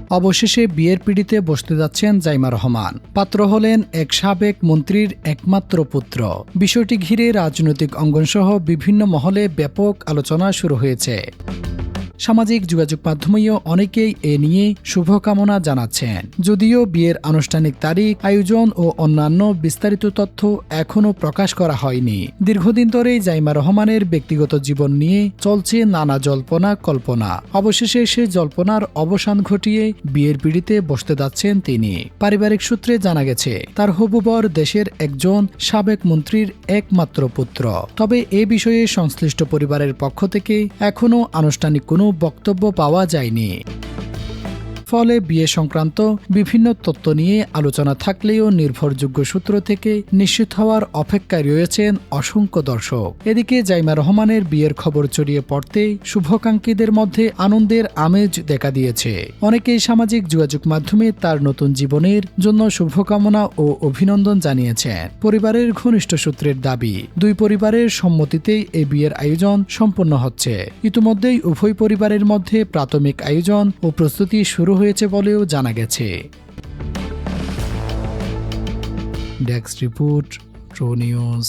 অবশেষে বিয়ের পিঁড়িতে বসতে যাচ্ছেন জাইমা রহমান। পাত্র হলেন এক সাবেক মন্ত্রীর একমাত্র পুত্র। বিষয়টি ঘিরে রাজনৈতিক অঙ্গনসহ বিভিন্ন মহলে ব্যাপক আলোচনা শুরু হয়েছে। সামাজিক যোগাযোগ মাধ্যমেও অনেকেই এ নিয়ে শুভকামনা জানাচ্ছেন। যদিও বিয়ের আনুষ্ঠানিক তারিখ, আয়োজন ও অন্যান্য বিস্তারিত তথ্য এখনও প্রকাশ করা হয়নি। দীর্ঘদিন ধরেই জাইমা রহমানের ব্যক্তিগত জীবন নিয়ে চলছে নানা জল্পনা কল্পনা। অবশেষে সে জল্পনার অবসান ঘটিয়ে বিয়ের পিঁড়িতে বসতে যাচ্ছেন তিনি। পারিবারিক সূত্রে জানা গেছে, তার হবু বর দেশের একজন সাবেক মন্ত্রীর একমাত্র পুত্র। তবে এ বিষয়ে সংশ্লিষ্ট পরিবারের পক্ষ থেকে এখনও আনুষ্ঠানিক কোনো বক্তব্য পাওয়া যায়নি। ফলে বিয়ে সংক্রান্ত বিভিন্ন তথ্য নিয়ে আলোচনা থাকলেও নির্ভরযোগ্য সূত্র থেকে নিশ্চিত হওয়ার অপেক্ষায় রয়েছেন অসংখ্য দর্শক। এদিকে জাইমা রহমানের বিয়ের খবর ছড়িয়ে পড়তেই শুভাকাঙ্ক্ষীদের মধ্যে আনন্দের আমেজ দেখা দিয়েছে। অনেকেই সামাজিক যোগাযোগ মাধ্যমে তার নতুন জীবনের জন্য শুভকামনা ও অভিনন্দন জানিয়েছেন। পরিবারের ঘনিষ্ঠ সূত্রের দাবি, দুই পরিবারের সম্মতিতেই এই বিয়ের আয়োজন সম্পন্ন হচ্ছে। ইতিমধ্যেই উভয় পরিবারের মধ্যে প্রাথমিক আয়োজন ও প্রস্তুতি শুরু হয়েছে বলেও জানা গেছে। Desk report, true news.